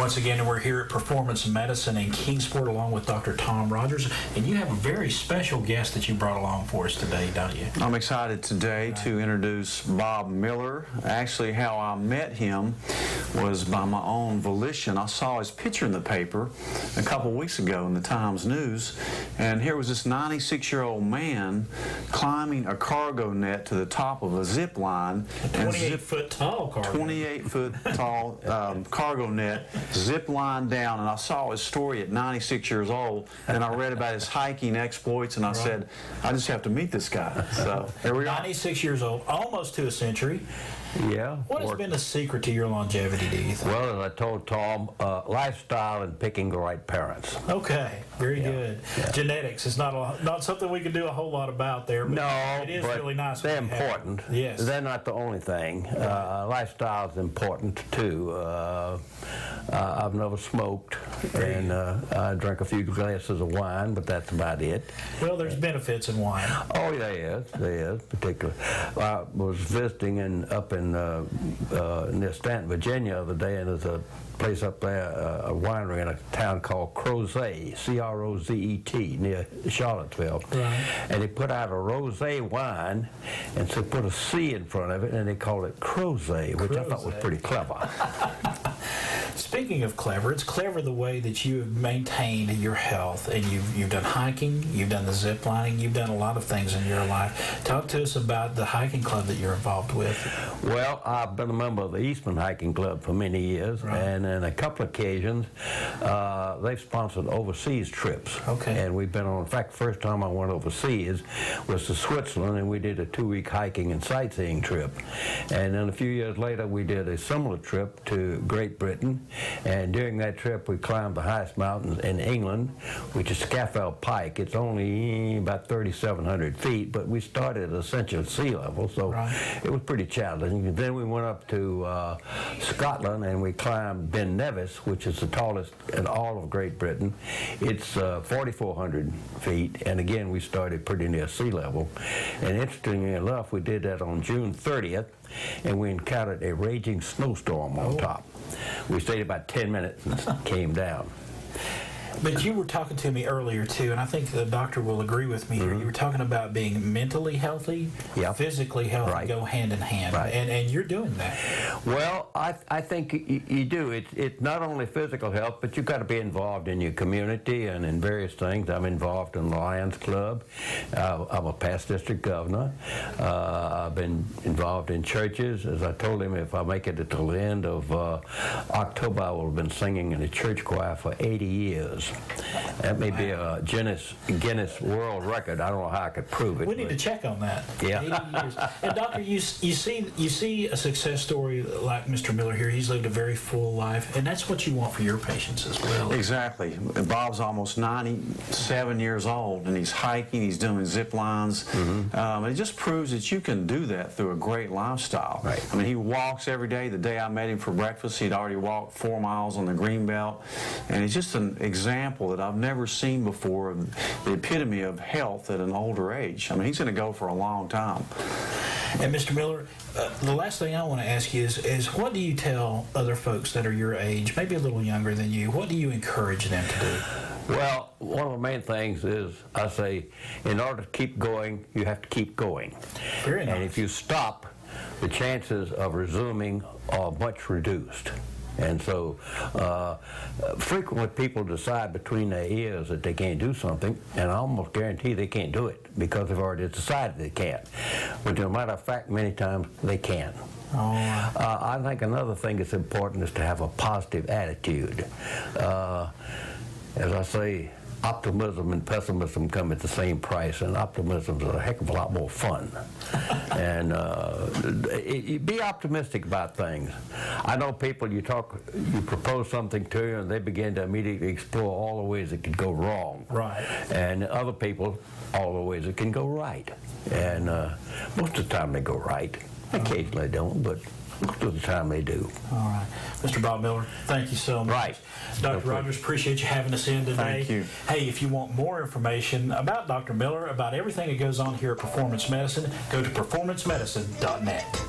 Once again, we're here at Performance Medicine in Kingsport along with Dr. Tom Rogers, and you have a very special guest that you brought along for us today, don't you? I'm excited today to introduce Bob Miller. Actually, how I met him was by my own volition. I saw his picture in the paper a couple weeks ago in the Times News, and here was this 96-year-old man climbing a cargo net to the top of a zip line. A 28-foot tall cargo. 28-foot tall cargo net, zip line down, and I saw his story at 96 years old, and I read about his hiking exploits, and I said, I just have to meet this guy. So there we are. 96 years old, almost to a century. Yeah. What has been the secret to your longevity, do you think? Well, as I told Tom, lifestyle and picking the right parents. Okay, very good. Yeah. Genetics is not something we can do a whole lot about there, but no, it is but really nice. They're important. Yes. They're not the only thing. Lifestyle is important, too. I've never smoked, and I drink a few glasses of wine, but that's about it. Well, there's benefits in wine. Oh, there is, particularly. I was visiting up in near Stanton, Virginia, the other day, and there's a place up there, a winery in a town called Crozet, C-R-O-Z-E-T, near Charlottesville. Right. And they put out a rosé wine, and so put a C in front of it, and they called it Crozet, which I thought was pretty clever. Speaking of clever, it's clever the way that you have maintained your health, and you've done hiking, you've done the zip lining, you've done a lot of things in your life. Talk to us about the hiking club that you're involved with. Well, I've been a member of the Eastman Hiking Club for many years, and on a couple of occasions, they've sponsored overseas trips. Okay. And we've been on, in fact, the first time I went overseas was to Switzerland, and we did a 2-week hiking and sightseeing trip. And then a few years later, we did a similar trip to Great Britain. And during that trip, we climbed the highest mountain in England, which is Scafell Pike. It's only about 3,700 feet, but we started at essential sea level, so it was pretty challenging. And then we went up to Scotland, and we climbed Ben Nevis, which is the tallest in all of Great Britain. It's 4,400 feet, and again, we started pretty near sea level. And interestingly enough, we did that on June 30th, and we encountered a raging snowstorm on top. We stayed about 10 minutes and came down. But you were talking to me earlier, too, and I think the doctor will agree with me here. You were talking about being mentally healthy, physically healthy, go hand in hand, and you're doing that. Well, I think you do. It's not only physical health, but you've got to be involved in your community and in various things. I'm involved in the Lions Club. I'm a past district governor. I've been involved in churches. As I told him, if I make it until the end of October, I will have been singing in the church choir for 80 years. That may be a Guinness World Record. I don't know how I could prove it. We need to check on that. Yeah. 80 years. And doctor, you see a success story like Mr. Miller here. He's lived a very full life, and that's what you want for your patients as well. Exactly. Bob's almost 97 years old, and he's hiking. He's doing zip lines. It just proves that you can do that through a great lifestyle. Right. I mean, he walks every day. The day I met him for breakfast, he'd already walked 4 miles on the Greenbelt, and he's just an example that I've never seen before of the epitome of health at an older age. I mean, he's going to go for a long time. And Mr. Miller, the last thing I want to ask you is what do you tell other folks that are your age, maybe a little younger than you, what do you encourage them to do? Well, one of the main things is, I say, in order to keep going, you have to keep going. Very nice. And if you stop, the chances of resuming are much reduced. And so frequently people decide between their ears that they can't do something, and I almost guarantee they can't do it because they've already decided they can't. But as a matter of fact, many times they can. I think another thing that's important is to have a positive attitude. As I say, optimism and pessimism come at the same price, and optimism is a heck of a lot more fun. And be optimistic about things. I know people, you propose something to, and they begin to immediately explore all the ways it could go wrong. Right. And other people, all the ways it can go right. And most of the time they go right. Occasionally they don't, but most of the time they do. All right. Mr. Bob Miller, thank you so much. Right. Dr. Rogers, appreciate you having us in today. Thank you. Hey, if you want more information about Dr. Miller, about everything that goes on here at Performance Medicine, go to performancemedicine.net.